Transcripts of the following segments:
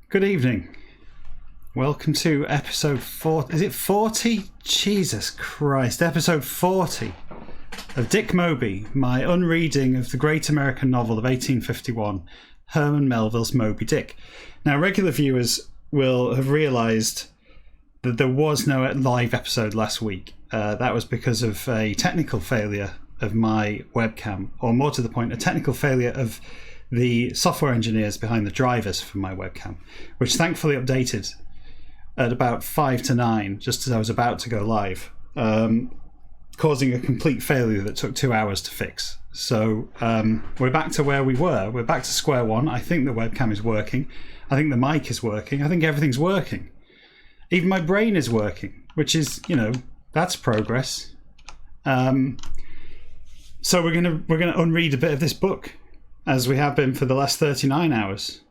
Good evening. Welcome to episode 40. Is it 40? Jesus Christ. Episode 40 of Dick Moby, my unreading of the great American novel of 1851, Herman Melville's Moby Dick. Now, regular viewers will have realised that there was no live episode last week. That was because of a technical failure of my webcam, or more to the point, a technical failure of the software engineers behind the drivers for my webcam, which thankfully updated at about 5 to 9, just as I was about to go live, causing a complete failure that took 2 hours to fix. So we're back to where we were. We're back to square one. I think the webcam is working. I think the mic is working. I think everything's working. Even my brain is working, which is, that's progress. So we're gonna unread a bit of this book, as we have been for the last 39 hours,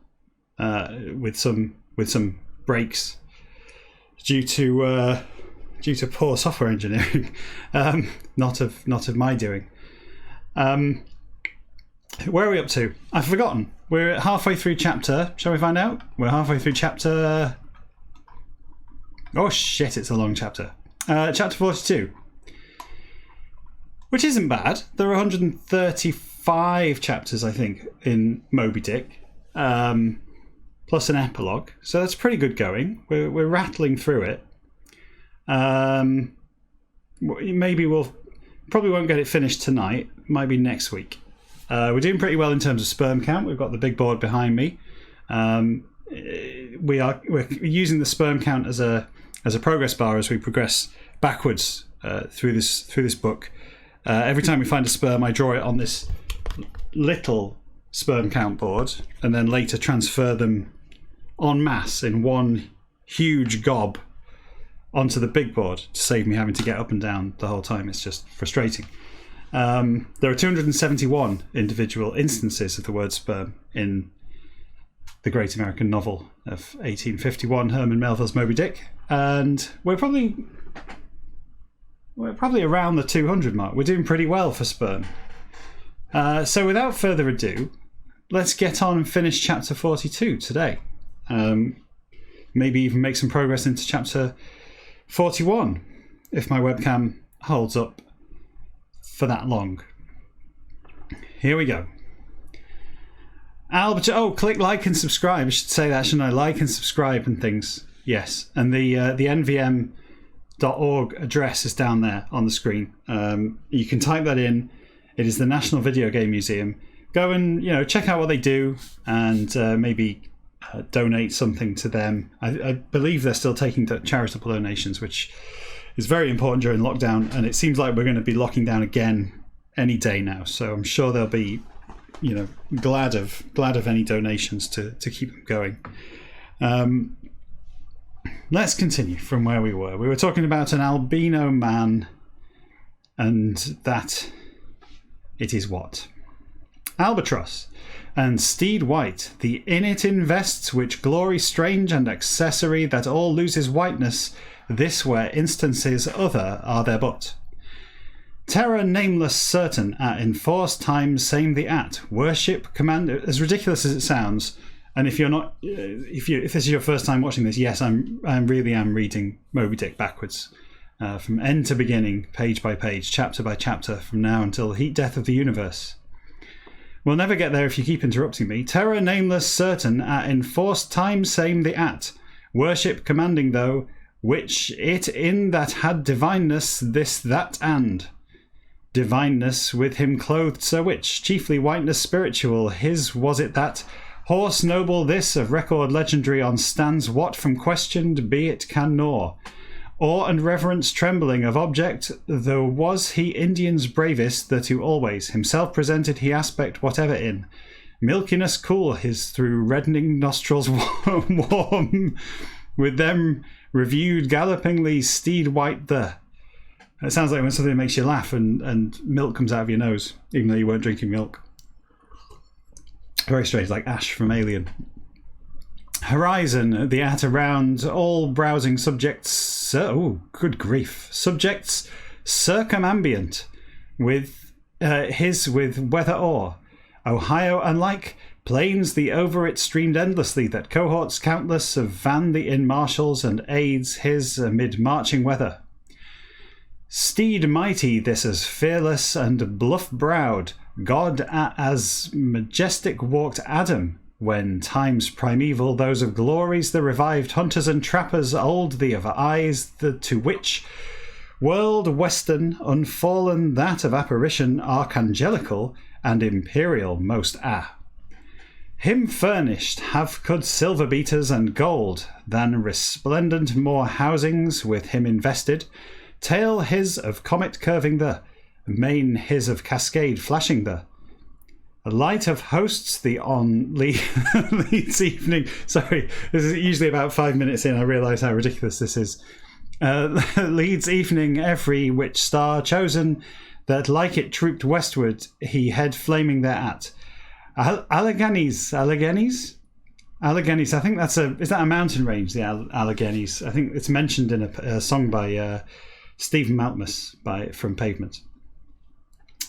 with some breaks due to poor software engineering, not of my doing. Where are we up to? I've forgotten. We're halfway through chapter. Shall we find out? We're halfway through chapter. Oh shit! It's a long chapter. Chapter 42, which isn't bad. There are 135 chapters, I think, in Moby Dick, plus an epilogue. So that's pretty good going. We're rattling through it. Maybe we'll probably won't get it finished tonight. Might be next week. We're doing pretty well in terms of sperm count. We've got the big board behind me. We're using the sperm count as a progress bar as we progress backwards through this book. Every time we find a sperm, I draw it on this little sperm count board, and then later transfer them en masse in one huge gob onto the big board to save me having to get up and down the whole time. It's just frustrating. There are 271 individual instances of the word sperm in the great American novel of 1851, Herman Melville's Moby Dick, and we're probably around the 200 mark. We're doing pretty well for sperm. So without further ado, let's get on and finish chapter 42 today. Maybe even make some progress into chapter 41 if my webcam holds up for that long. Here we go. Click like and subscribe. I should say that, shouldn't I? Like and subscribe and things. Yes. And the nvm.org address is down there on the screen. You can type that in. It is the National Video Game Museum. Go and check out what they do, and maybe donate something to them. I believe they're still taking charitable donations, which is very important during lockdown, and it seems like we're going to be locking down again any day now. So I'm sure they'll be glad of any donations to keep them going. Let's continue from where we were. We were talking about an albino man, and that it is what? Albatross and steed white, the in it invests, which glory strange and accessory, that all loses whiteness, this where instances other are there but. Terror nameless certain, at enforced times same the at, worship, command, as ridiculous as it sounds. And if you're not, if this is your first time watching this, yes, I really am reading Moby Dick backwards, from end to beginning, page by page, chapter by chapter, from now until the heat death of the universe. We'll never get there if you keep interrupting me. Terror nameless certain, at enforced times same the at, worship commanding though, which it in that had divineness, this that and. Divineness with him clothed so which, chiefly whiteness spiritual, his was it that, horse noble this, of record legendary on stands what from questioned be it can gnaw. Awe and reverence trembling of object, though was he Indian's bravest, that to always himself presented he aspect whatever in. Milkiness cool his through reddening nostrils warm, with them reviewed gallopingly steed white the. It sounds like when something makes you laugh and milk comes out of your nose, even though you weren't drinking milk. Very strange, like Ash from Alien. Horizon, the at around, all browsing subjects. Oh, good grief. Subjects circumambient with with weather o'er. Ohio unlike, Plains the over it streamed endlessly, that cohorts countless of van the in-marshals and aids his amid marching weather. Steed mighty, this as fearless and bluff-browed, God as majestic walked Adam, when times primeval, those of glories the revived hunters and trappers old, the of eyes to which world western unfallen, that of apparition archangelical and imperial most him furnished have could silver beaters and gold, than resplendent more housings with him invested, tail his of comet curving the, mane his of cascade flashing the light of hosts, the on leads evening. Sorry, this is usually about 5 minutes in. I realise how ridiculous this is. Leads evening every which star chosen, that like it trooped westward, he head flaming thereat. Alleghenies. I think that's is that a mountain range? The Alleghenies. I think it's mentioned in a song by Stephen Malkmus from Pavement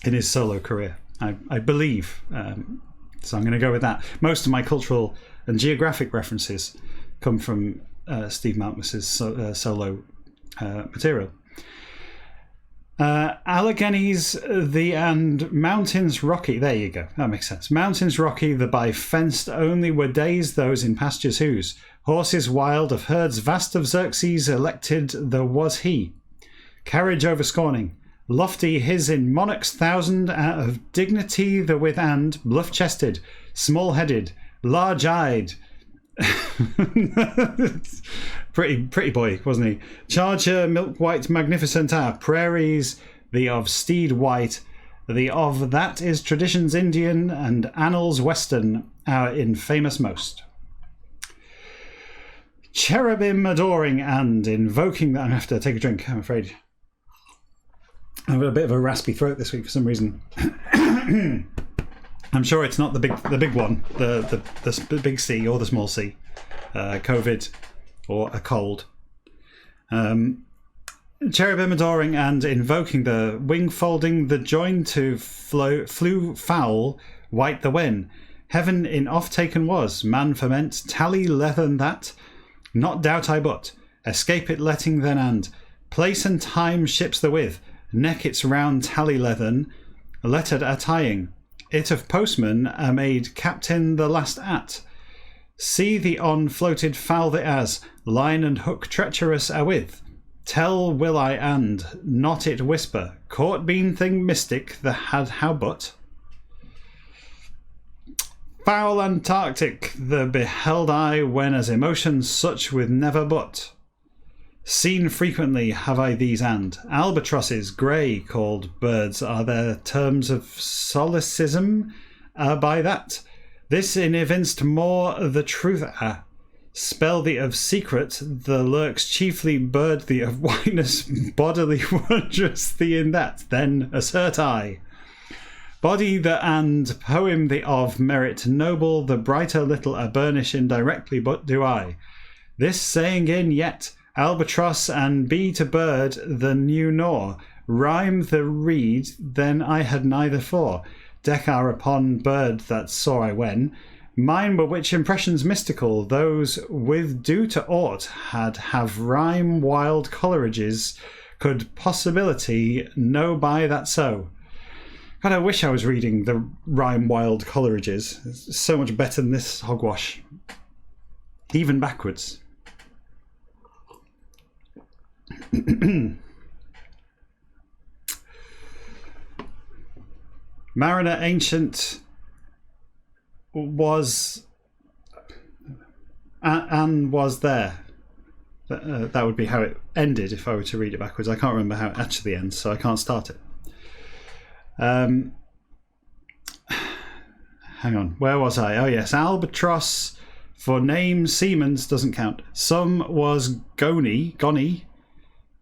in his solo career, I believe. So I'm going to go with that. Most of my cultural and geographic references come from Steve Malkmus's solo material. Alleghenies and mountains rocky. There you go. That makes sense. Mountains rocky, the by fenced only were days those in pastures whose horses wild of herds vast of Xerxes elected the was he. Carriage over scorning, lofty his in monarchs thousand of dignity the with and bluff chested, small headed, large eyed. pretty boy, wasn't he? Charger, milk white, magnificent prairies, the of steed white, the of that is traditions Indian and annals western, our infamous most. Cherubim adoring and invoking that. I have to take a drink, I'm afraid. I've got a bit of a raspy throat this week for some reason. I'm sure it's not the big one, the big C or the small c, COVID or a cold. Cherubim adoring and invoking the wing folding the join to flew foul white the wen. Heaven in off taken was, man ferment, tally leathern that, not doubt I but, escape it letting then and, place and time ships the with, neck its round tally leathern, lettered a tying. It of postman made captain the last at. See the on floated foul the as, line and hook treacherous with. Tell will I and, not it whisper, court bean thing mystic the had how but. Foul Antarctic the beheld I when as emotions such with never but. Seen frequently have I these and albatrosses grey called birds are their terms of solecism by that. This in evinced more the truth spell the of secret the lurks chiefly bird the of whiteness bodily wondrous the in that then assert I. Body the and poem the of merit noble the brighter little a burnish indirectly but do I. This saying in yet albatross and be to bird the new nor rhyme the reed then I had neither for decar upon bird that saw I when mine were which impressions mystical those with due to aught had have rhyme wild coleridges could possibility know by that so. God, I wish I was reading the rhyme wild Coleridges. It's so much better than this hogwash, even backwards. Mariner ancient was and was there. That would be how it ended if I were to read it backwards. I can't remember how it actually ends, so I can't start it. Hang on, where was I? Oh yes, albatross for name Siemens doesn't count. Some was gony,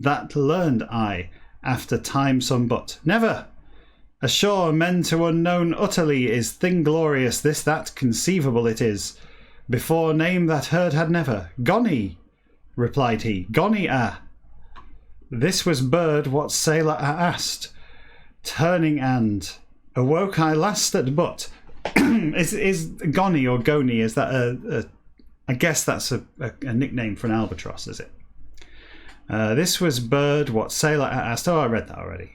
that learned I after time some but never. Ashore men to unknown utterly is thing glorious this that conceivable it is. Before name that heard had never. Gony, replied he, gony This was bird what sailor asked. Turning and awoke I last at but Is Goni or Goni, is that I guess that's a nickname for an albatross, is it? This was Bird, what Sailor asked. Oh, I read that already.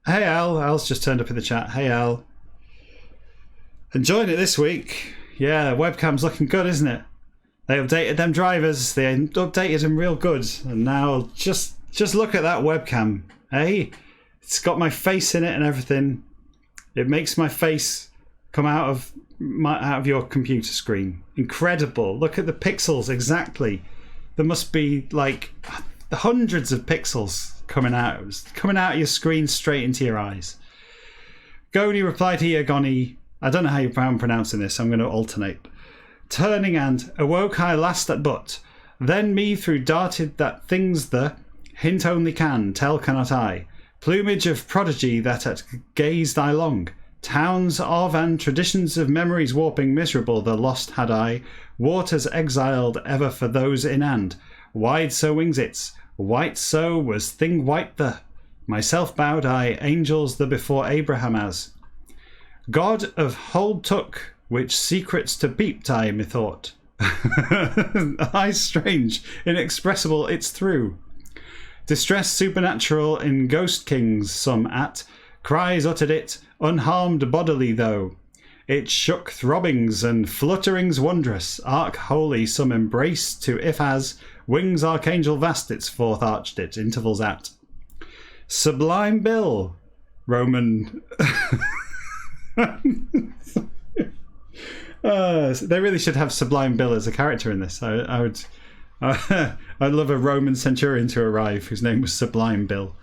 Hey Al, Al's just turned up in the chat. Hey Al. Enjoying it this week. Yeah, webcam's looking good, isn't it? They updated them drivers. They updated them real good. And now just look at that webcam. Hey, it's got my face in it and everything. It makes my face come out of your computer screen. Incredible. Look at the pixels exactly. There must be like hundreds of pixels coming out of your screen straight into your eyes. Goni replied here, Goni. I don't know how I'm pronouncing this. I'm going to alternate. Turning and awoke I last at but. Then me through darted that things the hint only can, tell cannot I. Plumage of prodigy that at gazed I long. Towns of and traditions of memories warping miserable the lost had I. Waters exiled ever for those in hand. Wide so wings its, white so was thing white the. Myself bowed I, angels the before Abraham as. God of hold took, which secrets to peeped I methought. I strange, inexpressible it's through. Distress supernatural in ghost kings some at. Cries uttered it, unharmed bodily though. It shook throbbings and flutterings wondrous, arc holy some embrace to if as wings archangel vast its forth arched it, intervals at. Sublime Bill, Roman. They really should have Sublime Bill as a character in this. I'd love a Roman centurion to arrive whose name was Sublime Bill.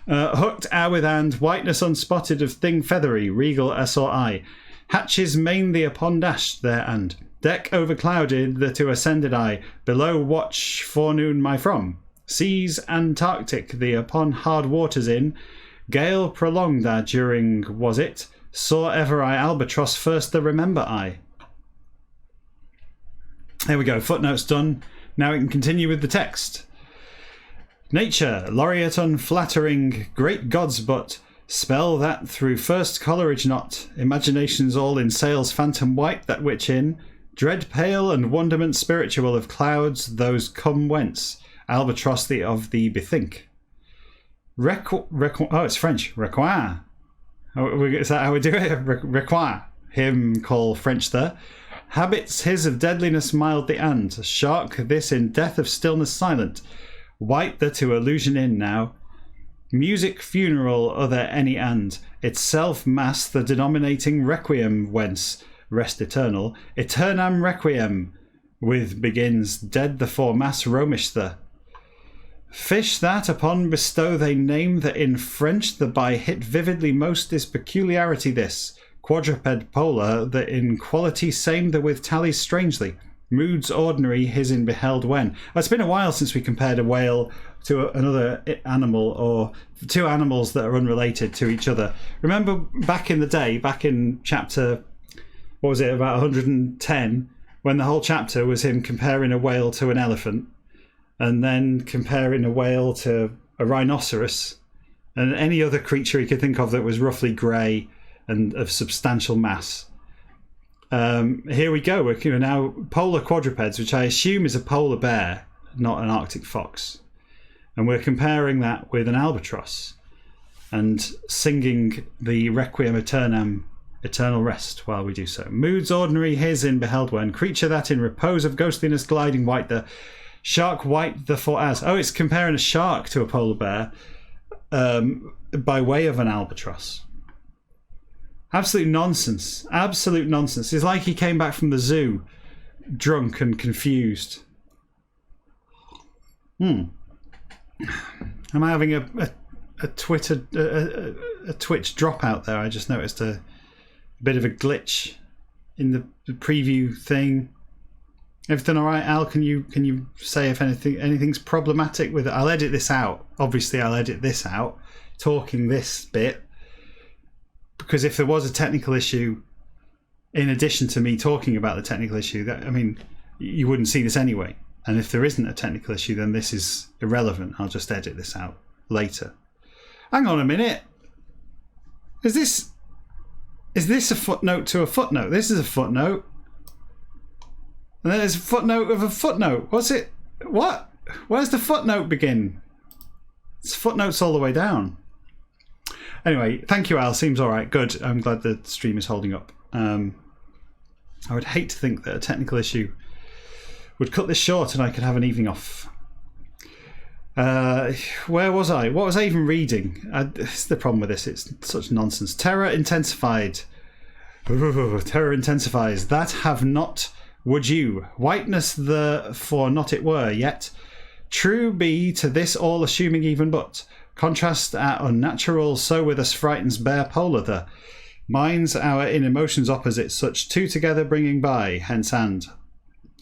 Hooked with and whiteness unspotted of thing feathery, regal as or eye. Hatches mainly upon dashed there and deck overclouded the to ascended I. Below watch forenoon my from. Seas Antarctic the upon hard waters in. Gale prolonged our during was it. Saw ever I albatross first the remember I. There we go, footnotes done. Now we can continue with the text. Nature, laureate unflattering, great gods but, spell that through first Coleridge not, imaginations all in sails phantom white that which in, dread pale and wonderment spiritual of clouds those come whence, albatross the of thee bethink. Oh, it's French. Require. Is that how we do it? Require. Him call French there. Habits his of deadliness mild the and. Shark this in death of stillness silent. White the to illusion in now. Music funeral other any and. Itself mass the denominating requiem whence. Rest eternal. Eternam requiem. With begins dead the fore mass romish the. Fish that upon bestow they name that in French the by hit vividly most is peculiarity this. Quadruped polar that in quality same the with tallies strangely. Moods ordinary his in beheld when. It's been a while since we compared a whale to another animal or two animals that are unrelated to each other. Remember back in the day, back in chapter, what was it, about 110, when the whole chapter was him comparing a whale to an elephant and then comparing a whale to a rhinoceros and any other creature he could think of that was roughly grey and of substantial mass. Here we go. We're now polar quadrupeds, which I assume is a polar bear, not an Arctic fox. And we're comparing that with an albatross and singing the Requiem Aeternam, eternal rest, while we do so. Moods ordinary his in beheld when, creature that in repose of ghostliness gliding white the, shark white the for as. Oh, it's comparing a shark to a polar bear by way of an albatross. Absolute nonsense. Absolute nonsense. It's like he came back from the zoo drunk and confused. Am I having a Twitch dropout there? I just noticed a bit of a glitch in the preview thing. Everything all right, Al? Can you say if anything's problematic with it? I'll edit this out. Obviously, I'll edit this out, talking this bit. Because if there was a technical issue, in addition to me talking about the technical issue, you wouldn't see this anyway. And if there isn't a technical issue, then this is irrelevant. I'll just edit this out later. Hang on a minute. Is this Is this a footnote to a footnote? This is a footnote. And then there's a footnote of a footnote. What's it? What? Where's the footnote begin? It's footnotes all the way down. Anyway, thank you, Al. Seems all right. Good. I'm glad the stream is holding up. I would hate to think that a technical issue would cut this short and I could have an evening off. Where was I? What was I even reading? This is the problem with this. It's such nonsense. Terror intensified. Ooh, terror intensifies. That have not would you. Whiteness the for not it were yet. True be to this all assuming even but. Contrast our unnatural so with us frightens bare polar the. Minds our in emotions opposite such two together bringing by. Hence and.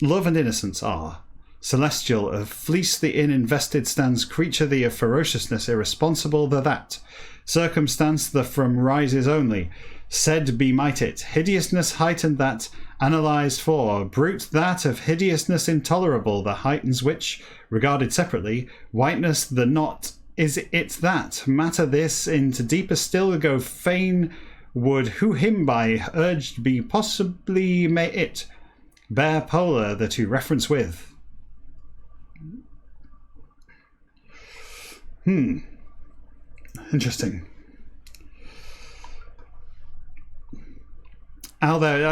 Love and innocence are. Celestial of fleece the in invested stands creature the of ferociousness irresponsible the that. Circumstance the from rises only. Said be might it. Hideousness heightened that. Analysed for. Brute that of hideousness intolerable the heightens which, regarded separately, whiteness the not is it that. Matter this into deeper still go fain would who him by urged be possibly may it. Bear polar the to reference with. Interesting. Al there,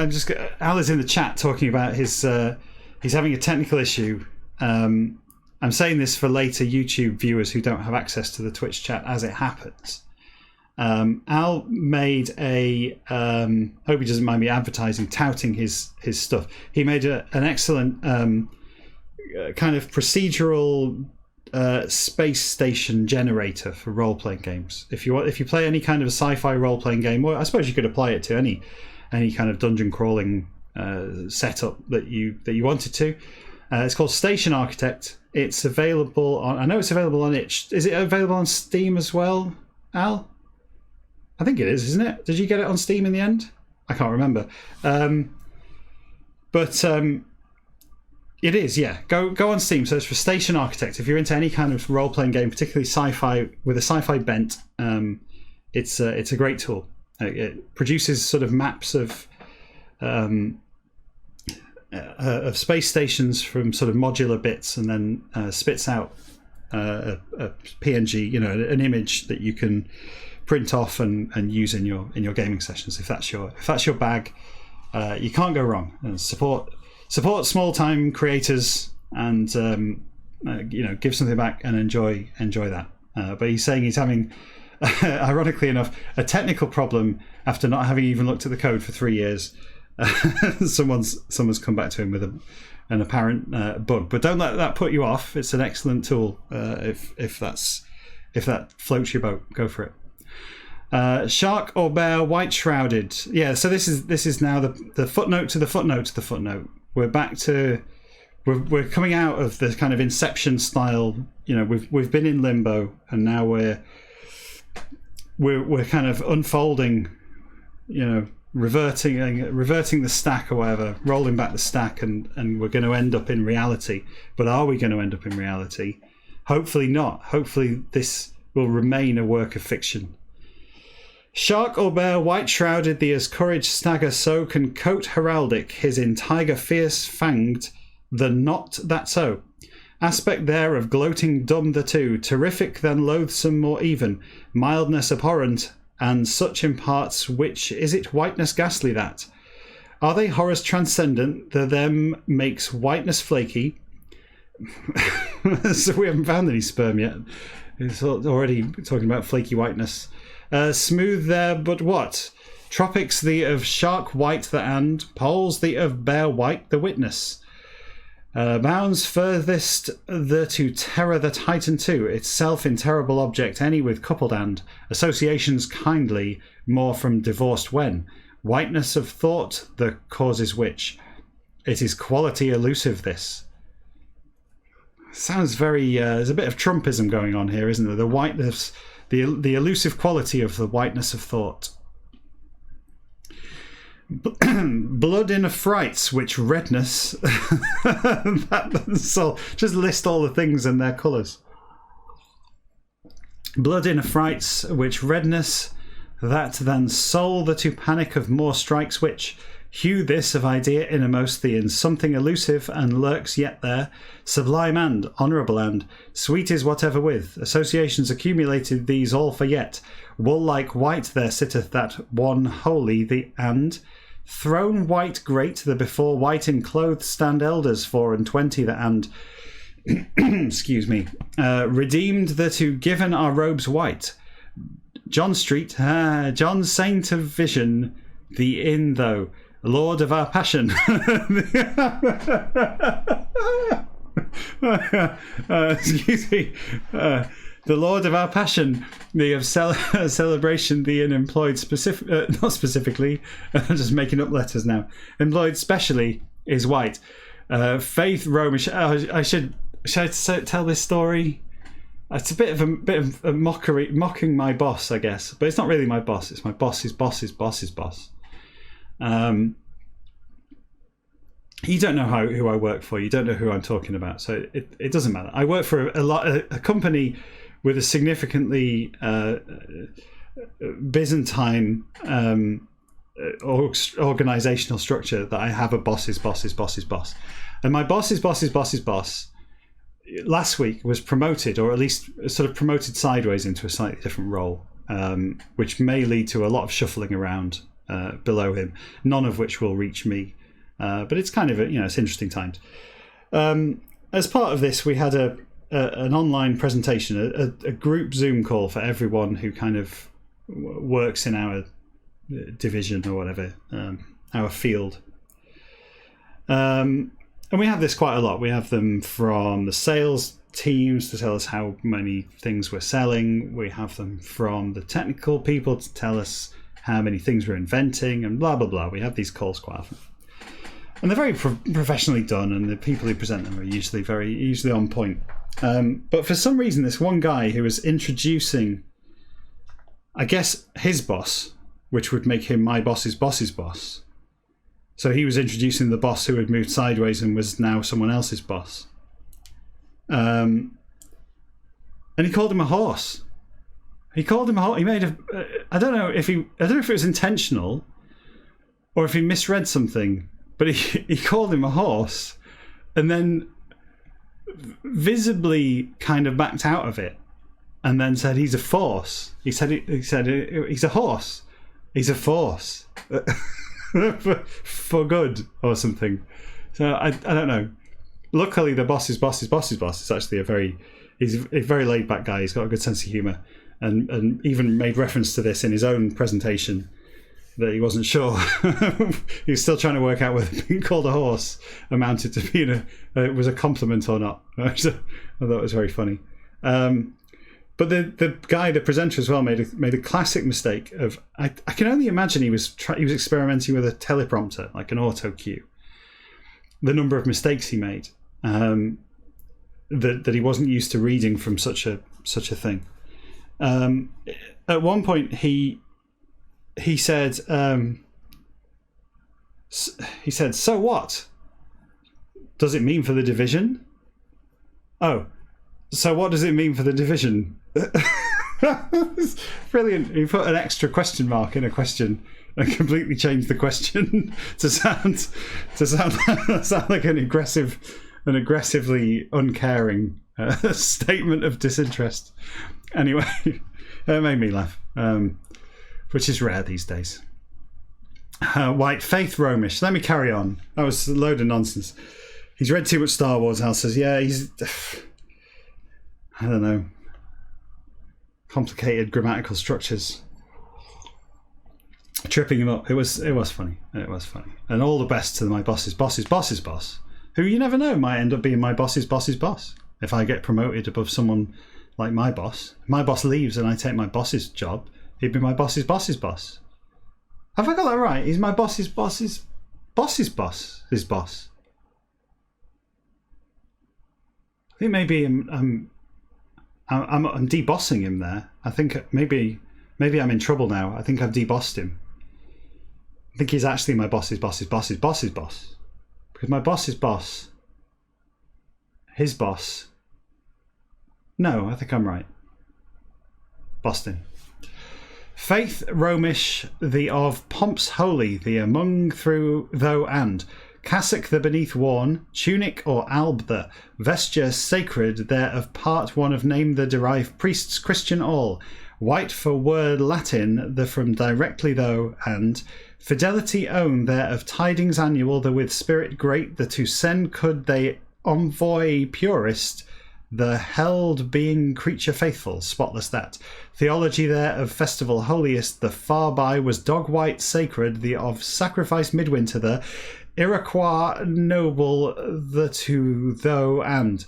Al is in the chat talking about his he's having a technical issue. I'm saying this for later YouTube viewers who don't have access to the Twitch chat as it happens. Al made a hope he doesn't mind me advertising, touting his stuff. He made an excellent kind of procedural space station generator for role-playing games. If you play any kind of a sci-fi role-playing game, or I suppose you could apply it to any kind of dungeon crawling setup that you wanted to. It's called Station Architect. It's available on. I know it's available on itch. Is it available on Steam as well, Al? I think it is, isn't it? Did you get it on Steam in the end? I can't remember. But it is, yeah. Go on Steam. Search for Station Architect. If you're into any kind of role-playing game, particularly sci-fi with a sci-fi bent, it's a great tool. It produces sort of maps of space stations from sort of modular bits, and then spits out a PNG, an image that you can print off and use in your gaming sessions. If that's your bag, you can't go wrong. And support small time creators, and give something back and enjoy that. But he's saying he's having, ironically enough, a technical problem after not having even looked at the code for 3 years. Someone's come back to him with an apparent bug, but don't let that put you off. It's an excellent tool. If that floats your boat, go for it. Shark or bear, white shrouded. Yeah. So this is now the footnote to the footnote to the footnote. We're back to we're coming out of the kind of Inception style. We've been in limbo, and now we're kind of unfolding. Reverting the stack or whatever, rolling back the stack, and we're going to end up in reality. But are we going to end up in reality? Hopefully not. Hopefully this will remain a work of fiction. Shark or bear, white shrouded, the as courage stagger so can coat heraldic, his in tiger fierce fanged, the not that so. Aspect there of gloating dumb the two, terrific than loathsome more even, mildness abhorrent, and such imparts which is it whiteness ghastly that? Are they horrors transcendent, the them makes whiteness flaky? So we haven't found any sperm yet. It's already talking about flaky whiteness. Smooth there, but what? Tropics the of shark white the and, poles the of bear white the witness. Bounds furthest the to terror that heighten to itself in terrible object any with coupled and associations kindly more from divorced when whiteness of thought the causes which it is quality elusive this. Sounds very there's a bit of Trumpism going on here, isn't there? The whiteness, the elusive quality of the whiteness of thought. Blood in affrights which redness so just list all the things and their colours. Blood in affrights which redness that than soul the to panic of more strikes which hew this of idea innermost thee in something elusive and lurks yet there, sublime and honourable and sweet is whatever with associations accumulated these all for yet wool like white there sitteth that one holy the and throne white great the before white in clothes stand elders 24 the and excuse me redeemed the to given our robes white John Street John Saint of Vision the in though Lord of our passion. Excuse me. The Lord of our passion, the of celebration, the in employed not specifically. I'm just making up letters now. Employed specially is white. Faith Romish. Should I tell this story? It's a bit of a mockery, mocking my boss, I guess. But it's not really my boss. It's my boss's boss's boss's boss. You don't know who I work for. You don't know who I'm talking about, so it doesn't matter. I work for a company with a significantly Byzantine organizational structure that I have a boss's boss, and my boss's boss last week was promoted, or at least sort of promoted sideways into a slightly different role, which may lead to a lot of shuffling around below him, none of which will reach me. But it's kind of it's interesting times. As part of this, we had an online presentation, a group Zoom call for everyone who kind of works in our division or whatever, our field. And we have this quite a lot. We have them from the sales teams to tell us how many things we're selling. We have them from the technical people to tell us how many things we're inventing and blah, blah, blah. We have these calls quite often. And they're very professionally done, and the people who present them are usually on point. But for some reason, this one guy who was introducing, I guess, his boss, which would make him my boss's boss. So he was introducing the boss who had moved sideways and was now someone else's boss. And he called him a horse. He called him a horse. He made I don't know if it was intentional or if he misread something, but he called him a horse and then visibly kind of backed out of it and then said he's a force. He said he's a horse. He's a force. for good or something. So I don't know. Luckily the boss's boss is actually he's a very laid back guy. He's got a good sense of humour and even made reference to this in his own presentation, that he wasn't sure. He was still trying to work out whether being called a horse amounted to being was a compliment or not. I thought it was very funny. But the guy, the presenter as well, made a classic mistake of I can only imagine he was experimenting with a teleprompter, like an auto cue. The number of mistakes he made, that he wasn't used to reading from such a thing. At one point, he said, "So what does it mean for the division?" Oh, so what does it mean for the division? Brilliant. He put an extra question mark in a question and completely changed the question to sound like an aggressively uncaring statement of disinterest. Anyway, it made me laugh, which is rare these days. White Faith Romish. Let me carry on. That was a load of nonsense. He's read too much Star Wars. Hal says, yeah, he's I don't know, complicated grammatical structures tripping him up. It was funny. And all the best to my boss's boss, who you never know might end up being my boss's boss. If I get promoted above someone like my boss leaves and I take my boss's job, he'd be my boss's boss. Have I got that right? He's my boss's boss. I think maybe I'm debossing him there. I think maybe I'm in trouble now. I think I've debossed him. I think he's actually my boss's boss. Because my boss's boss, his boss. No, I think I'm right. Boston. Faith Romish, the of pomps holy, the among through though and. Cassock the beneath worn, tunic or alb the, vesture sacred, there of part one of name the derived priests Christian all. White for word Latin, the from directly though, and fidelity own there of tidings annual, the with spirit great, the to send could they envoy purest, the held being creature faithful, spotless that. Theology there of festival holiest, the far by was dog white sacred, the of sacrifice midwinter the Iroquois noble, the to though and.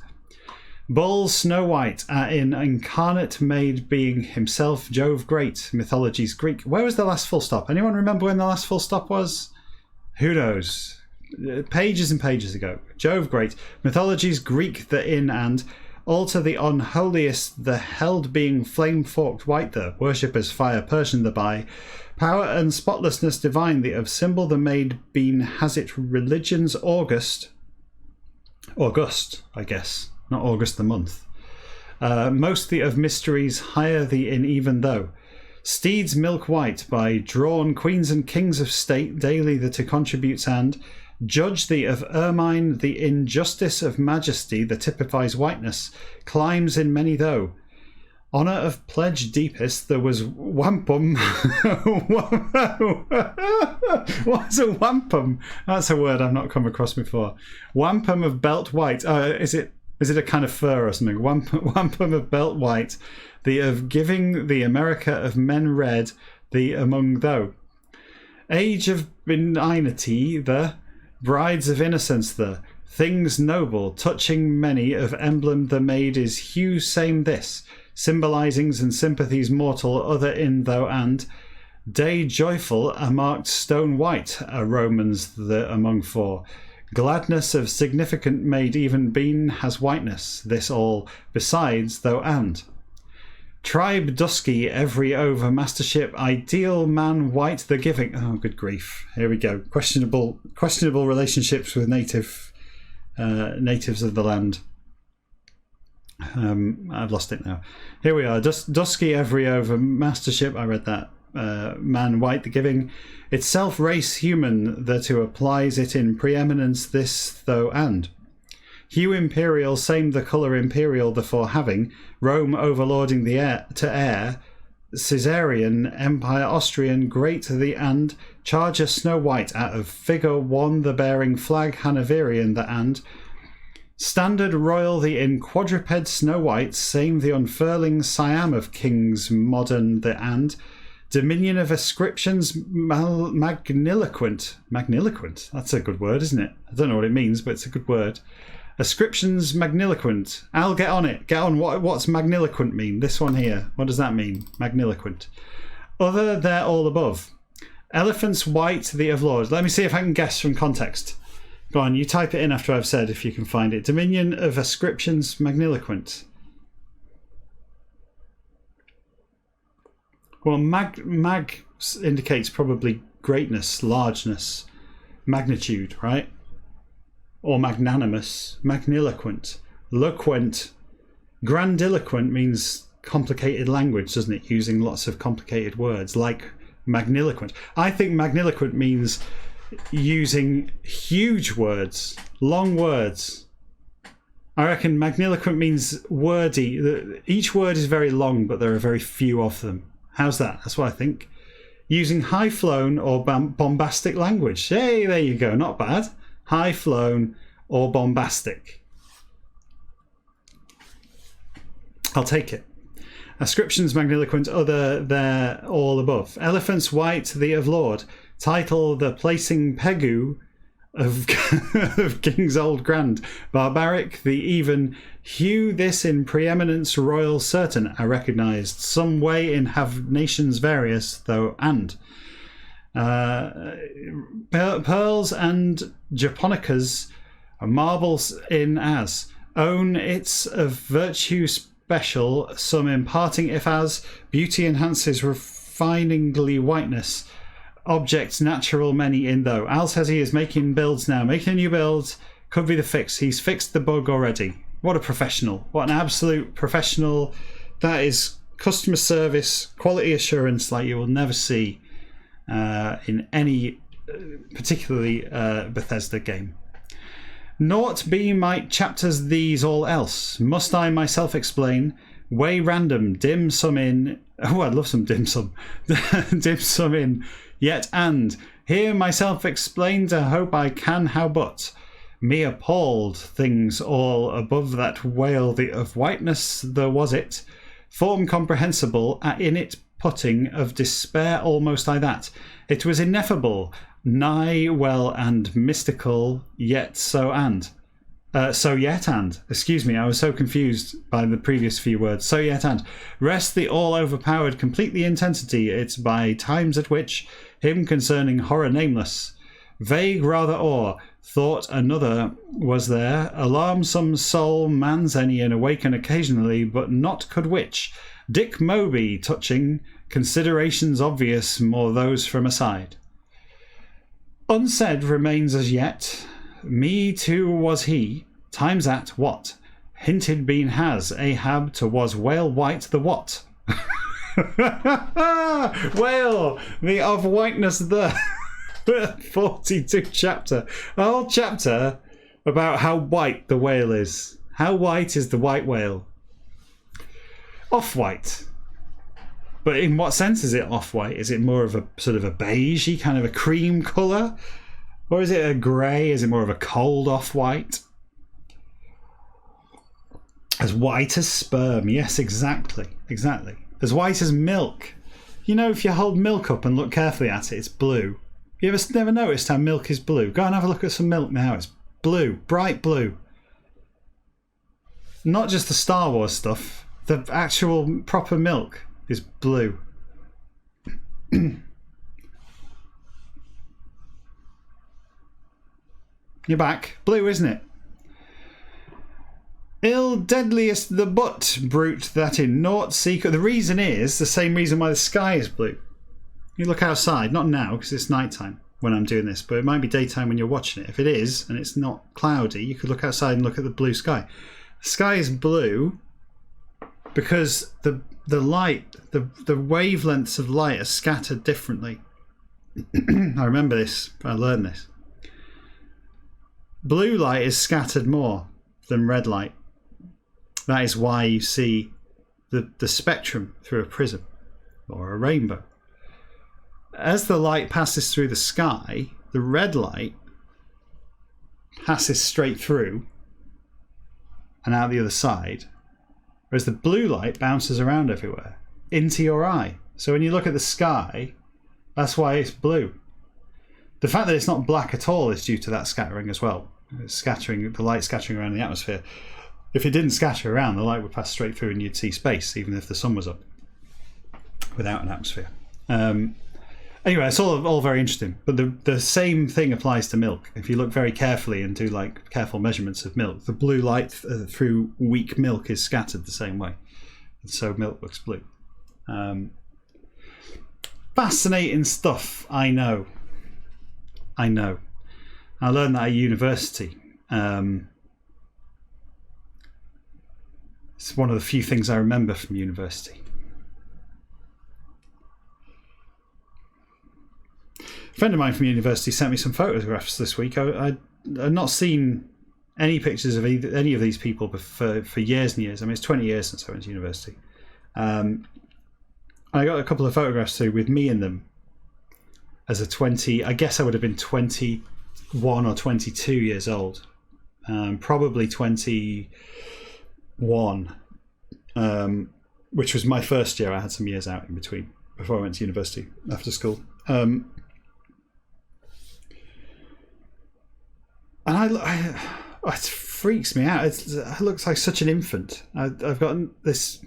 Bull Snow White, in incarnate made being himself Jove great, mythology's Greek. Where was the last full stop? Anyone remember when the last full stop was? Who knows? Pages and pages ago. Jove great, mythology's Greek the in and. Altar the unholiest, the held being flame forked white the, worshippers fire Persian the by. Power and spotlessness divine, the of symbol the made been has it religion's August, I guess, not August the month. Most the of mysteries higher the in even though. Steeds milk white by drawn queens and kings of state daily the to contributes and. Judge thee of ermine, the injustice of majesty, that typifies whiteness, climbs in many though. Honour of pledge deepest, there was wampum. What's a wampum? That's a word I've not come across before. Wampum of belt white. Is it a kind of fur or something? Wampum of belt white, the of giving the America of men red, the among though. Age of benignity, the brides of innocence, the things noble, touching many of emblem the maid is hue same this, symbolizings and sympathies mortal other in though and. Day joyful, a marked stone white, a Romans the among four. Gladness of significant made even been has whiteness, this all, besides though and. Tribe dusky every over mastership, ideal man white the giving. Oh, good grief! Here we go. Questionable relationships with natives of the land. I've lost it now. Here we are. Dusky every over mastership. I read that. Man white the giving. Itself race human that who applies it in preeminence this though and. Hue imperial, same the colour imperial, the for having, Rome overlording the air to air, Caesarian, Empire Austrian, great the and, charger Snow White out of figure one, the bearing flag Hanoverian the and, standard royal the in quadruped Snow White, same the unfurling Siam of kings modern the and, dominion of ascriptions magniloquent, that's a good word, isn't it? I don't know what it means, but it's a good word. Ascriptions magniloquent. Al, get on it. Get on. What's magniloquent mean? This one here. What does that mean? Magniloquent. Other there all above. Elephants white the of Lord. Let me see if I can guess from context. Go on, you type it in after I've said if you can find it. Dominion of ascriptions magniloquent. Well, mag indicates probably greatness, largeness, magnitude, right? Or magnanimous, magniloquent, loquent. Grandiloquent means complicated language, doesn't it? Using lots of complicated words, like magniloquent. I think magniloquent means using huge words, long words. I reckon magniloquent means wordy. Each word is very long, but there are very few of them. How's that? That's what I think. Using high-flown or bombastic language. Hey, there you go. Not bad. High-flown or bombastic. I'll take it. Ascriptions magniloquent, other there all above. Elephants white the of Lord. Title the placing pegu of, of King's old grand. Barbaric the even. Hue this in preeminence royal certain. I recognised some way in have nations various though and. Pearls and japonicas, marbles in as own its of virtue special, some imparting if as beauty enhances refiningly whiteness, objects natural many in though. Al says he is making builds now, making a new build, could be the fix. He's fixed the bug already. What a professional, what an absolute professional. That is customer service, quality assurance like you will never see in any particularly Bethesda game. Naught be might chapters these all else. Must I myself explain? Way random, dim sum in. Oh, I'd love some dim sum. Dim sum in. Yet and here myself explain to hope I can how but. Me appalled things all above that whale of whiteness there was it. Form comprehensible in it putting of despair almost I that. It was ineffable. Nigh well and mystical, yet so yet and, excuse me, I was so confused by the previous few words. So yet and, rest the all overpowered complete the intensity, it's by times at which, him concerning horror nameless, vague rather awe, thought another was there, alarm some soul, man's any and awaken occasionally, but not could which, Dick Moby touching, considerations obvious, more those from aside. Unsaid remains as yet, me too was he, times at what? Hinted been has, Ahab to was whale white the what? Whale, the of whiteness the 42 chapter. A whole chapter about how white the whale is. How white is the white whale? Off-white. But in what sense is it off-white? Is it more of a sort of a beigey, kind of a cream colour? Or is it a grey? Is it more of a cold off-white? As white as sperm. Yes, exactly. Exactly. As white as milk. You know, if you hold milk up and look carefully at it, it's blue. You ever never noticed how milk is blue? Go and have a look at some milk now. It's blue. Bright blue. Not just the Star Wars stuff. The actual proper milk is blue. You're back. Blue, isn't it? Ill deadliest the butt, brute that in naught seek. The reason is the same reason why the sky is blue. You look outside, not now because it's nighttime when I'm doing this, but it might be daytime when you're watching it. If it is and it's not cloudy, you could look outside and look at the blue sky. The sky is blue because the light, the wavelengths of light are scattered differently. I remember this. I learned this. Blue light is scattered more than red light. That is why you see the spectrum through a prism or a rainbow. As the light passes through the sky, the red light passes straight through and out the other side, whereas the blue light bounces around everywhere into your eye. So when you look at the sky, that's why it's blue. The fact that it's not black at all is due to that scattering as well. It's scattering, the light scattering around the atmosphere. If it didn't scatter around, the light would pass straight through and you'd see space, even if the sun was up, without an atmosphere. Anyway, it's all very interesting. But the same thing applies to milk. If you look very carefully and do like careful measurements of milk, the blue light through weak milk is scattered the same way. And so milk looks blue. Fascinating stuff, I know. I learned that at university. It's one of the few things I remember from university. A friend of mine from university sent me some photographs this week. I'd not seen any pictures of any of these people for years and years. I mean, it's 20 years since I went to university. I got a couple of photographs too with me in them as a 20, I guess I would have been 21 or 22 years old. Probably 21, which was my first year. I had some years out in between before I went to university after school. And it freaks me out. It looks like such an infant. I've gotten this.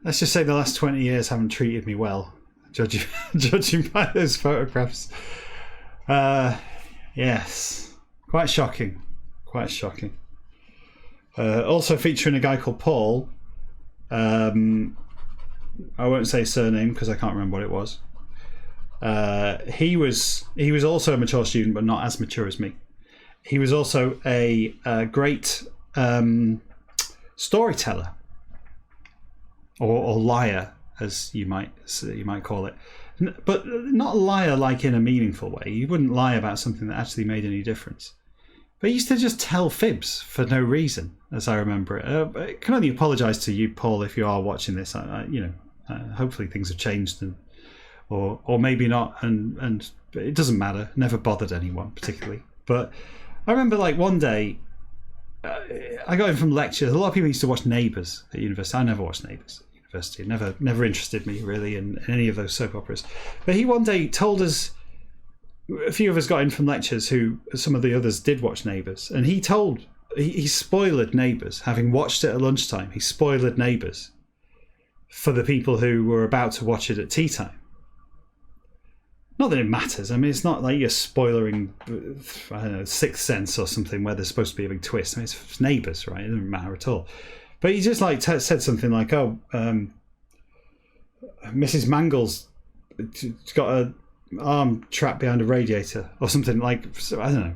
Let's just say the last 20 years haven't treated me well, judging by those photographs. Yes, quite shocking. Quite shocking. Also featuring a guy called Paul. I won't say surname because I can't remember what it was. He was also a mature student, but not as mature as me. He was also a great storyteller, or liar, as you might call it, but not liar like in a meaningful way. You wouldn't lie about something that actually made any difference. But he used to just tell fibs for no reason, as I remember it. I can only apologise to you, Paul, if you are watching this. Hopefully things have changed, or maybe not, and it doesn't matter. Never bothered anyone particularly. But I remember, like, one day, I got in from lectures. A lot of people used to watch Neighbours at university. I never watched Neighbours at university. It never interested me really in any of those soap operas. But he one day told us, a few of us got in from lectures who some of the others did watch Neighbours, and he spoiled Neighbours, having watched it at lunchtime. He spoiled Neighbours for the people who were about to watch it at tea time. Not that it matters. I mean, it's not like you're spoiling, I don't know, Sixth Sense or something where there's supposed to be a big twist. I mean, it's Neighbours, right? It doesn't matter at all. But he just said something like, Mrs. Mangle's got an arm trapped behind a radiator or something, like, I don't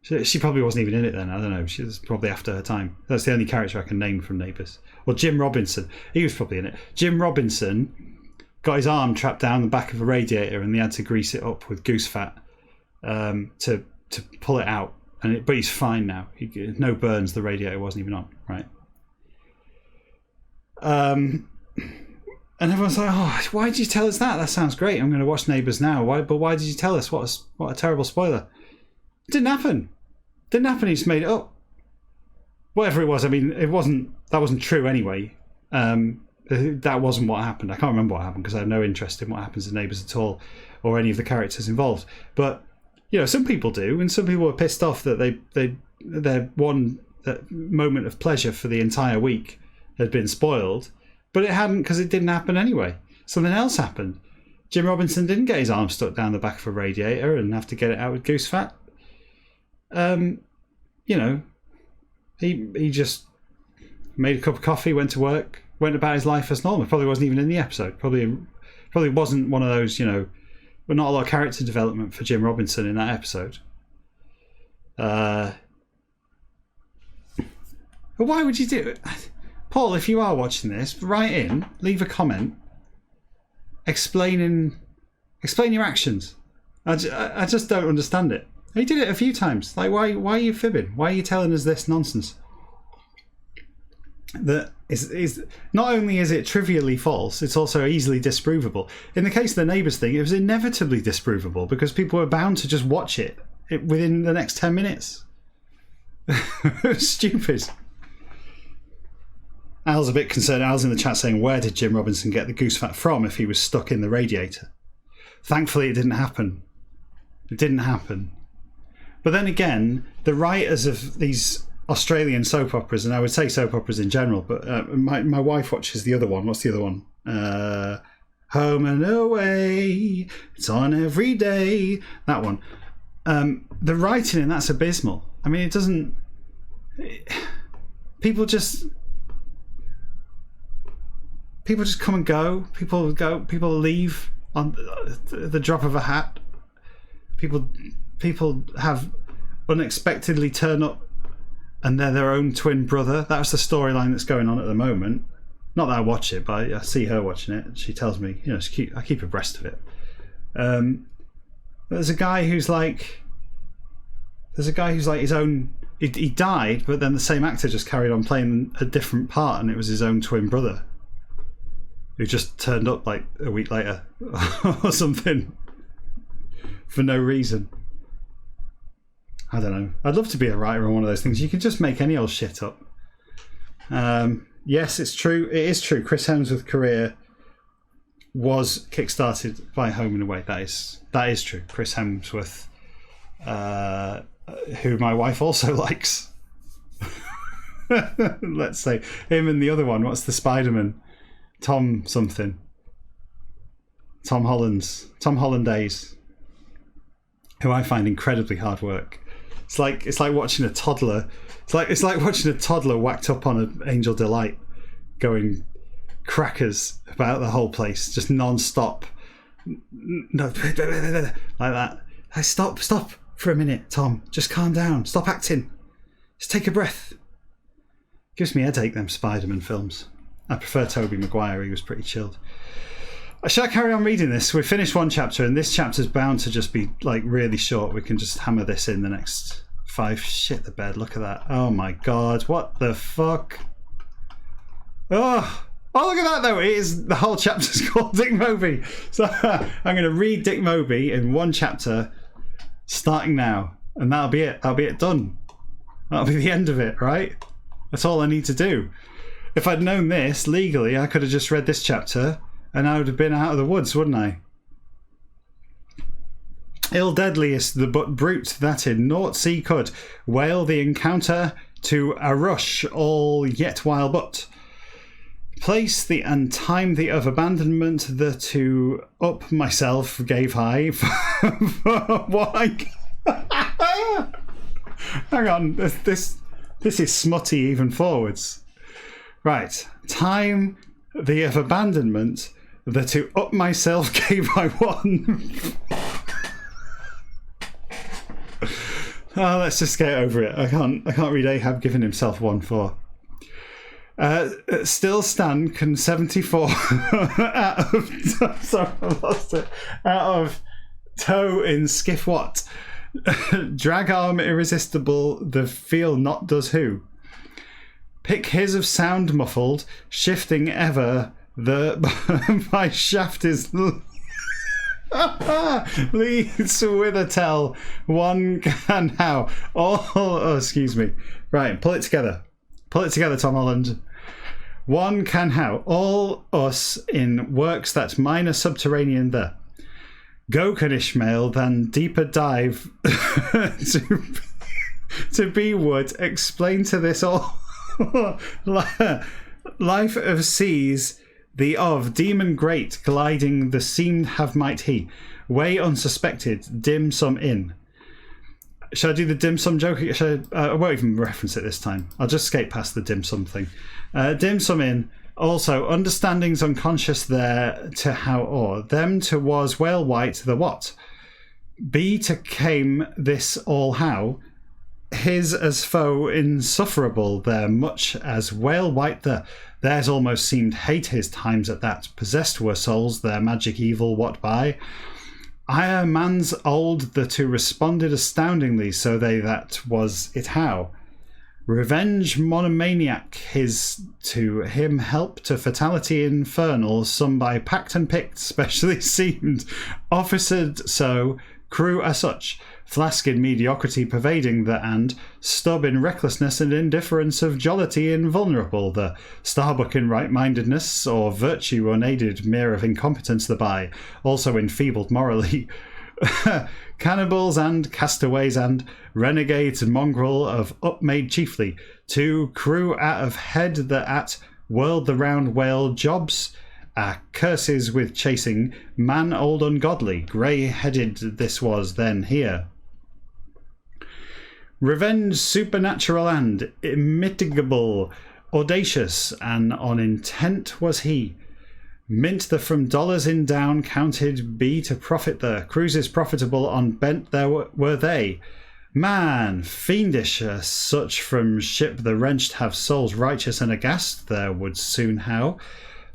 know. She probably wasn't even in it then. I don't know. She was probably after her time. That's the only character I can name from Neighbours. Or Jim Robinson. He was probably in it. Jim Robinson got his arm trapped down the back of a radiator, and they had to grease it up with goose fat to pull it out. But he's fine now. No burns. The radiator wasn't even on, right? And everyone's like, "Oh, why did you tell us that? That sounds great. I'm going to watch Neighbours now. Why did you tell us? What a terrible spoiler!" It didn't happen. He just made it up. Whatever it was. I mean, that wasn't true anyway. That wasn't what happened. I can't remember what happened because I have no interest in what happens in Neighbours at all, or any of the characters involved. But some people do, and some people are pissed off that their one moment of pleasure for the entire week had been spoiled, but it hadn't, because it didn't happen anyway. Something else happened. Jim Robinson didn't get his arm stuck down the back of a radiator and have to get it out with goose fat. He just made a cup of coffee, went to work, went about his life as normal. Probably wasn't even in the episode. Probably wasn't one of those, not a lot of character development for Jim Robinson in that episode. But why would you do it? Paul, if you are watching this, write in, leave a comment, explain your actions. I just don't understand it. He did it a few times. Like, why are you fibbing? Why are you telling us this nonsense? That is not only is it trivially false, it's also easily disprovable. In the case of the Neighbours thing, it was inevitably disprovable because people were bound to just watch it within the next 10 minutes. It was stupid. Al's a bit concerned. Al's in the chat saying, where did Jim Robinson get the goose fat from if he was stuck in the radiator? Thankfully, it didn't happen. It didn't happen. But then again, the writers of these Australian soap operas, and I would say soap operas in general, but my wife watches the other one. What's the other one? Home and Away. It's on every day. That one. The writing in that's abysmal. I mean, it doesn't... People just come and go. People leave on the drop of a hat. People have unexpectedly turn up and they're their own twin brother. That's the storyline that's going on at the moment. Not that I watch it, but I see her watching it. She tells me, I keep abreast of it. There's a guy who's like his own... He died, but then the same actor just carried on playing a different part, and it was his own twin brother who just turned up like a week later or something for no reason. I don't know. I'd love to be a writer on one of those things. You can just make any old shit up. Yes, it's true. It is true. Chris Hemsworth's career was kickstarted by Home and Away. That is true. Chris Hemsworth, who my wife also likes. Let's say him and the other one. What's the Spider-Man? Tom something. Tom Hollandaise, who I find incredibly hard work. It's like watching a toddler. It's like watching a toddler whacked up on an Angel Delight, going crackers about the whole place, just non-stop. No, like that. Hey, stop for a minute, Tom. Just calm down. Stop acting. Just take a breath. Gives me a headache, them Spider-Man films. I prefer Tobey Maguire, he was pretty chilled. Shall I carry on reading this? We've finished one chapter, and this chapter's bound to just be like really short. We can just hammer this in the next 5. Shit the bed, look at that. Oh my god, what the fuck? Oh, look at that though. It is, the whole chapter's called Dick Moby. So I'm going to read Dick Moby in one chapter starting now, and that'll be it. That'll be it done. That'll be the end of it, right? That's all I need to do. If I'd known this legally, I could have just read this chapter and I would have been out of the woods, wouldn't I? Ill deadliest the but brute that in naught sea could wail the encounter to a rush all yet while but place the and time the of abandonment the to up myself gave high for what I hang on, this is smutty even forwards. Right, time the of abandonment the to up myself gave I one. Oh, let's just get over it. I can't read Ahab giving himself 1-4. Still stand can 74 out of sorry, I lost it. Out of toe in skiff what? Drag arm irresistible the feel not does who. Pick his of sound muffled, shifting ever the my shaft is leads with a tell one can how excuse me. Right, pull it together, Tom Holland. One can how all us in works that minor subterranean the go can Ishmael than deeper dive to be would explain to this all life of seas the of demon great gliding the seemed have might he way unsuspected dim sum in. Shall I do the dim sum joke? I won't even reference it this time. I'll just skate past the dim sum thing. Dim sum in. Also, understandings unconscious there to how or them to was whale white the what. Be to came this all how. His as foe insufferable there much as whale white theirs almost seemed hate his times at that. Possessed were souls their magic evil what by. Ire man's old the to responded astoundingly so they that was it how. Revenge monomaniac his to him help to fatality infernal some by pact and picked specially seemed officered so crew as such flask in mediocrity pervading the and stub in recklessness and indifference of jollity invulnerable the starbuck in right-mindedness or virtue unaided mere of incompetence the by also enfeebled morally cannibals and castaways and renegades mongrel of upmade chiefly to crew out of head the at world the round whale jobs curses with chasing man old ungodly grey-headed this was then here. Revenge supernatural and immitigable audacious and on intent was he. Mint the from dollars in down counted be to profit the cruises profitable on bent there were they. Man fiendish such from ship the wrenched have souls righteous and aghast there would soon how.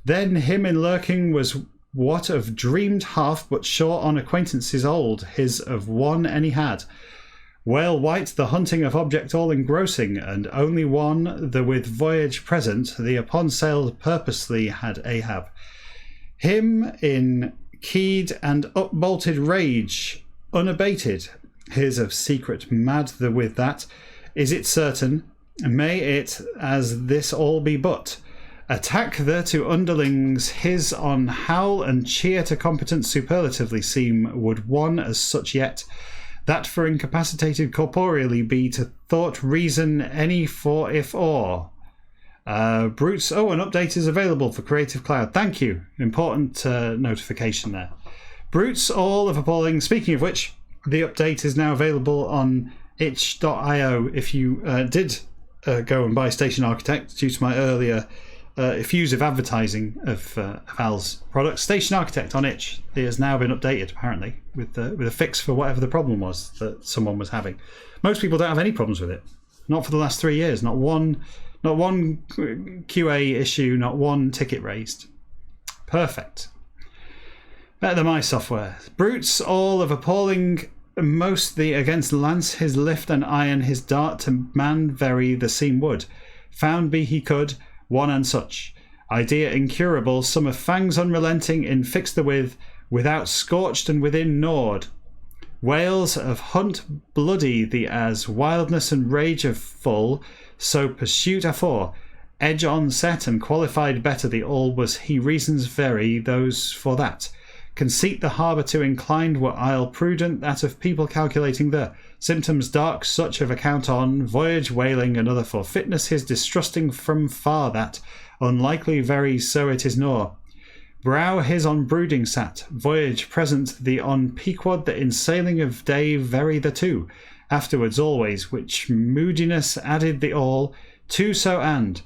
Then him in lurking was what of dreamed half but sure on acquaintances old his of one any had. Whale white the hunting of object all engrossing and only one the with voyage present the upon sail purposely had Ahab. Him in keyed and upbolted rage unabated his of secret mad the with that is it certain may it as this all be but attack the to underlings his on howl and cheer to competence superlatively seem would one as such yet that for incapacitated corporeally be to thought reason any for if or brutes. An update is available for Creative Cloud. Thank you. Important notification there. Brutes all of appalling. Speaking of which, the update is now available on itch.io. If you did go and buy Station Architect due to my earlier effusive advertising of Val's products, Station Architect on itch it has now been updated apparently with a fix for whatever the problem was that someone was having. Most people don't have any problems with it. Not for the last 3 years. Not one QA issue, not one ticket raised. Perfect. Better than my software. Brutes all of appalling most the against lance his lift and iron his dart to man very the seam would. Found be he could, one and such. Idea incurable, some of fangs unrelenting in fix the without scorched and within gnawed. Whales of hunt bloody the as wildness and rage of full, so pursuit afore. Edge on set and qualified better the all was he reasons very those for that. Conceit the harbour to inclined were isle prudent that of people calculating the symptoms dark such of account on voyage whaling another for fitness his distrusting from far that unlikely very so it is nor. Brow his on brooding sat, voyage present the on pequod the in sailing of day very the two, afterwards always, which moodiness added the all, to so and.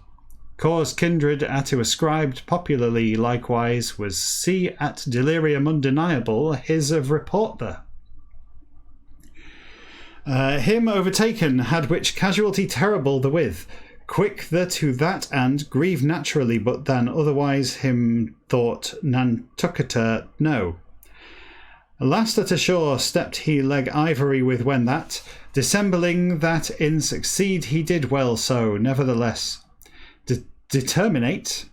Cause kindred at to ascribed popularly likewise was see at delirium undeniable his of report there. Him overtaken had which casualty terrible the with, quick the to that and grieve naturally but than otherwise him thought Nantucketer no. Last at ashore stepped he leg ivory with when that, dissembling that in succeed he did well so, nevertheless. Determinate?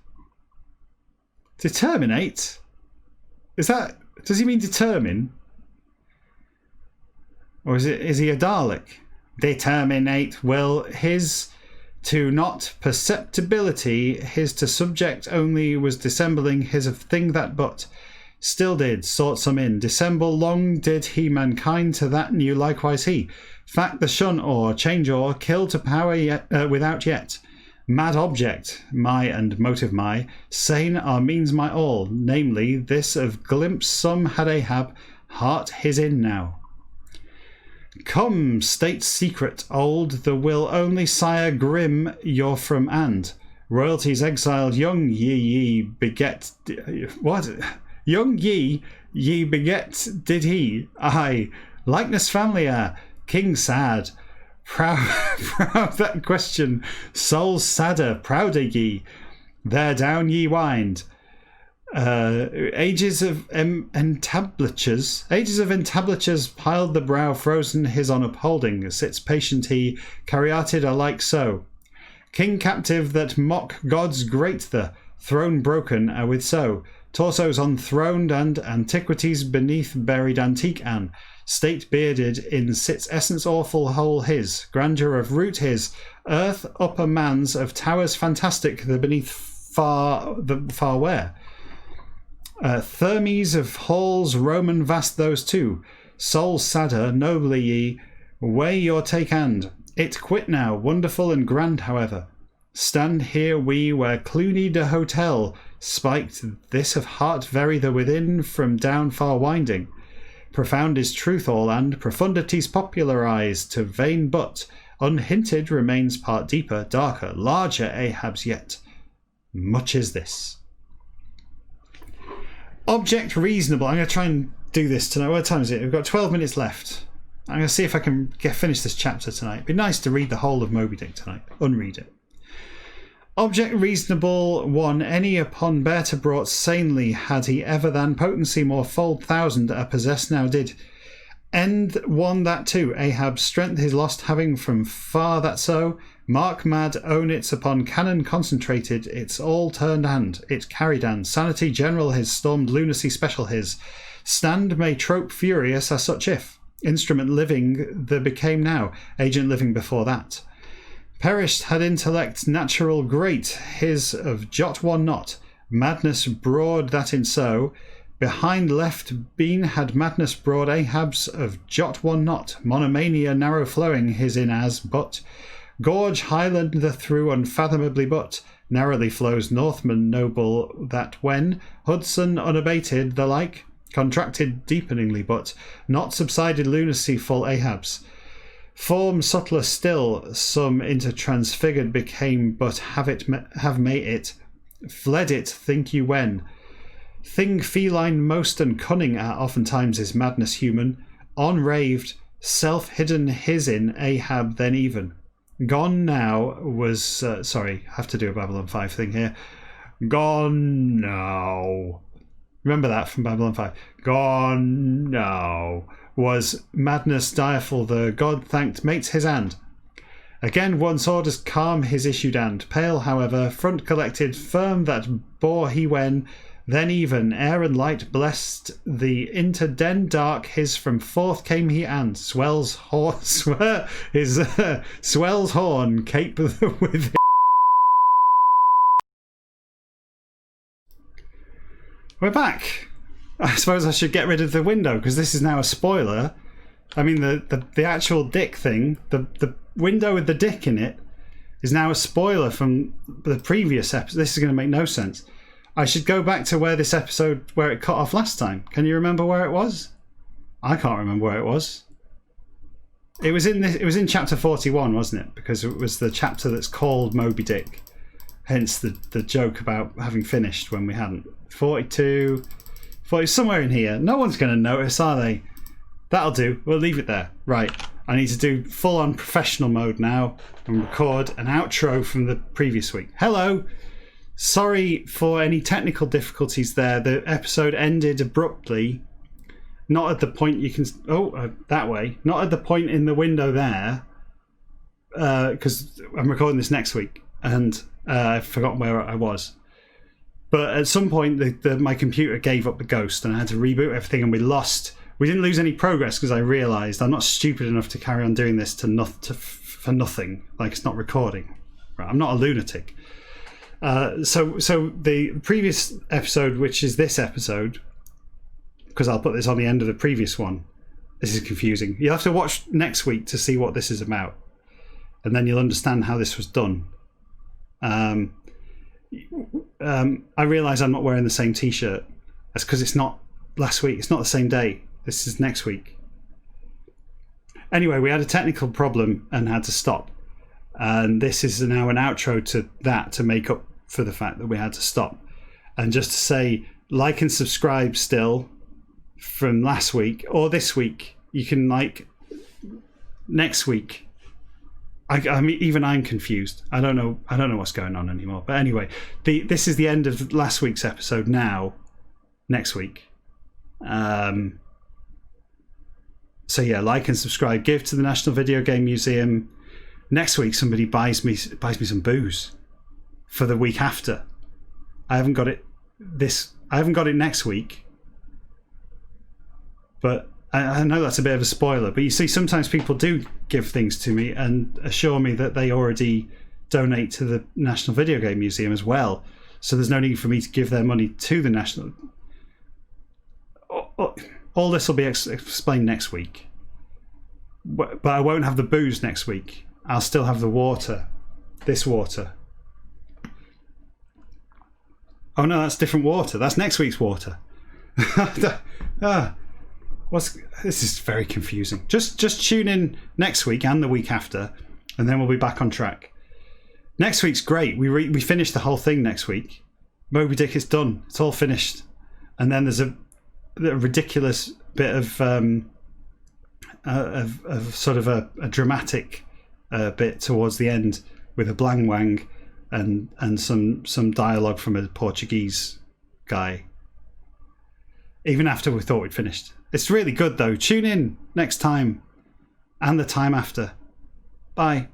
Determinate? Is that... Does he mean determine? Or is he a Dalek? Determinate will his to not perceptibility, his to subject only was dissembling his of thing that but still did sought some in dissemble long did he mankind to that new likewise he fact the shun or change or kill to power yet without yet. Mad object, my and motive my, sane are means my all, namely, this of glimpse some had Ahab, heart his in now. Come, state secret, old, the will only sire grim your from and. Royalties exiled young ye beget... What? Young ye beget did he? Aye, likeness familiar, king sad. Proud that question, soul sadder, prouder ye. There down ye wind. Ages of entablatures piled the brow frozen his on upholding, sits patient he, caryatid alike so. King captive that mock gods great the, throne broken with so. Torsos unthroned and antiquities beneath buried antique an. State bearded in sits essence awful whole his, grandeur of root his, earth upper man's of towers fantastic the beneath far where. Thermes of halls Roman vast those two, soul sadder nobly ye, weigh your take and. It quit now, wonderful and grand however. Stand here we where Cluny de hotel, spiked this of heart very the within from down far winding. Profound is truth all and profundities popularized to vain but unhinted remains part deeper, darker, larger Ahab's yet. Much is this. Object reasonable. I'm going to try and do this tonight. What time is it? We've got 12 minutes left. I'm going to see if I can finish this chapter tonight. It'd be nice to read the whole of Moby Dick tonight. Unread it. Object reasonable one, any upon better brought sanely, had he ever than potency more fold thousand a possess now did. End one that too, Ahab's strength his lost having from far that so, mark mad own it's upon cannon concentrated, it's all turned and, it carried and, sanity general his, stormed lunacy special his, stand may trope furious as such if, instrument living the became now, agent living before that. Perished had intellect natural great, his of jot one not, madness broad that in so, behind left been had madness broad Ahab's of jot one not, monomania narrow flowing his in as, but, gorge highland the through unfathomably but, narrowly flows Northman noble that when, Hudson unabated the like, contracted deepeningly but, not subsided lunacy full Ahab's. Form subtler still, some into transfigured became, but have made it, fled it, think you when. Thing feline most and cunning are oftentimes is madness human, unraved, self-hidden his in Ahab then even. Gone Now was... sorry, I have to do a Babylon 5 thing here. Gone Now. Remember that from Babylon 5. Gone Now was Madness Direful, the god thanked mates his hand. Again once orders calm his issued hand. Pale, however, front collected, firm that bore he when... Then even air and light blessed the into den dark. His from forth came he and swells horn, swells horn cape with. We're back. I suppose I should get rid of the window because this is now a spoiler. I mean the actual dick thing, the window with the dick in it, is now a spoiler from the previous episode. This is going to make no sense. I should go back to where it cut off last time. Can you remember where it was? I can't remember where it was. It was in chapter 41, wasn't it? Because it was the chapter that's called Moby Dick. Hence the joke about having finished when we hadn't. 42, somewhere in here. No one's going to notice, are they? That'll do. We'll leave it there. Right. I need to do full-on professional mode now and record an outro from the previous week. Hello. Sorry for any technical difficulties there. The episode ended abruptly. Not at the point you can... that way. Not at the point in the window there. Because I'm recording this next week. And I've forgotten where I was. But at some point, my computer gave up the ghost. And I had to reboot everything. And we didn't lose any progress because I realised I'm not stupid enough to carry on doing this for nothing. Like it's not recording. Right? I'm not a lunatic. So the previous episode, which is this episode, because I'll put this on the end of the previous one. This is confusing. You'll have to watch next week to see what this is about, and then you'll understand how this was done. I realise I'm not wearing the same T-shirt. That's because it's not last week. It's not the same day. This is next week. Anyway, we had a technical problem and had to stop. And this is now an outro to that to make up for the fact that we had to stop. And just to say, like and subscribe still from last week or this week. You can like next week. I mean, even I'm confused. I don't know what's going on anymore. But anyway, this is the end of last week's episode now. Next week. So yeah, like and subscribe. Give to the National Video Game Museum. Next week, somebody buys me some booze for the week after. I haven't got it next week, but I know that's a bit of a spoiler. But you see, sometimes people do give things to me and assure me that they already donate to the National Video Game Museum as well. So there's no need for me to give their money to the National. All this will be explained next week, but I won't have the booze next week. I'll still have the water. This water. Oh no, that's different water. That's next week's water. This is very confusing. Just tune in next week and the week after, and then we'll be back on track. Next week's great. We finished the whole thing next week. Moby Dick is done. It's all finished. And then there's a ridiculous bit of sort of a dramatic bit towards the end with a blang wang and some dialogue from a Portuguese guy. Even after we thought we'd finished. It's really good though. Tune in next time and the time after. Bye.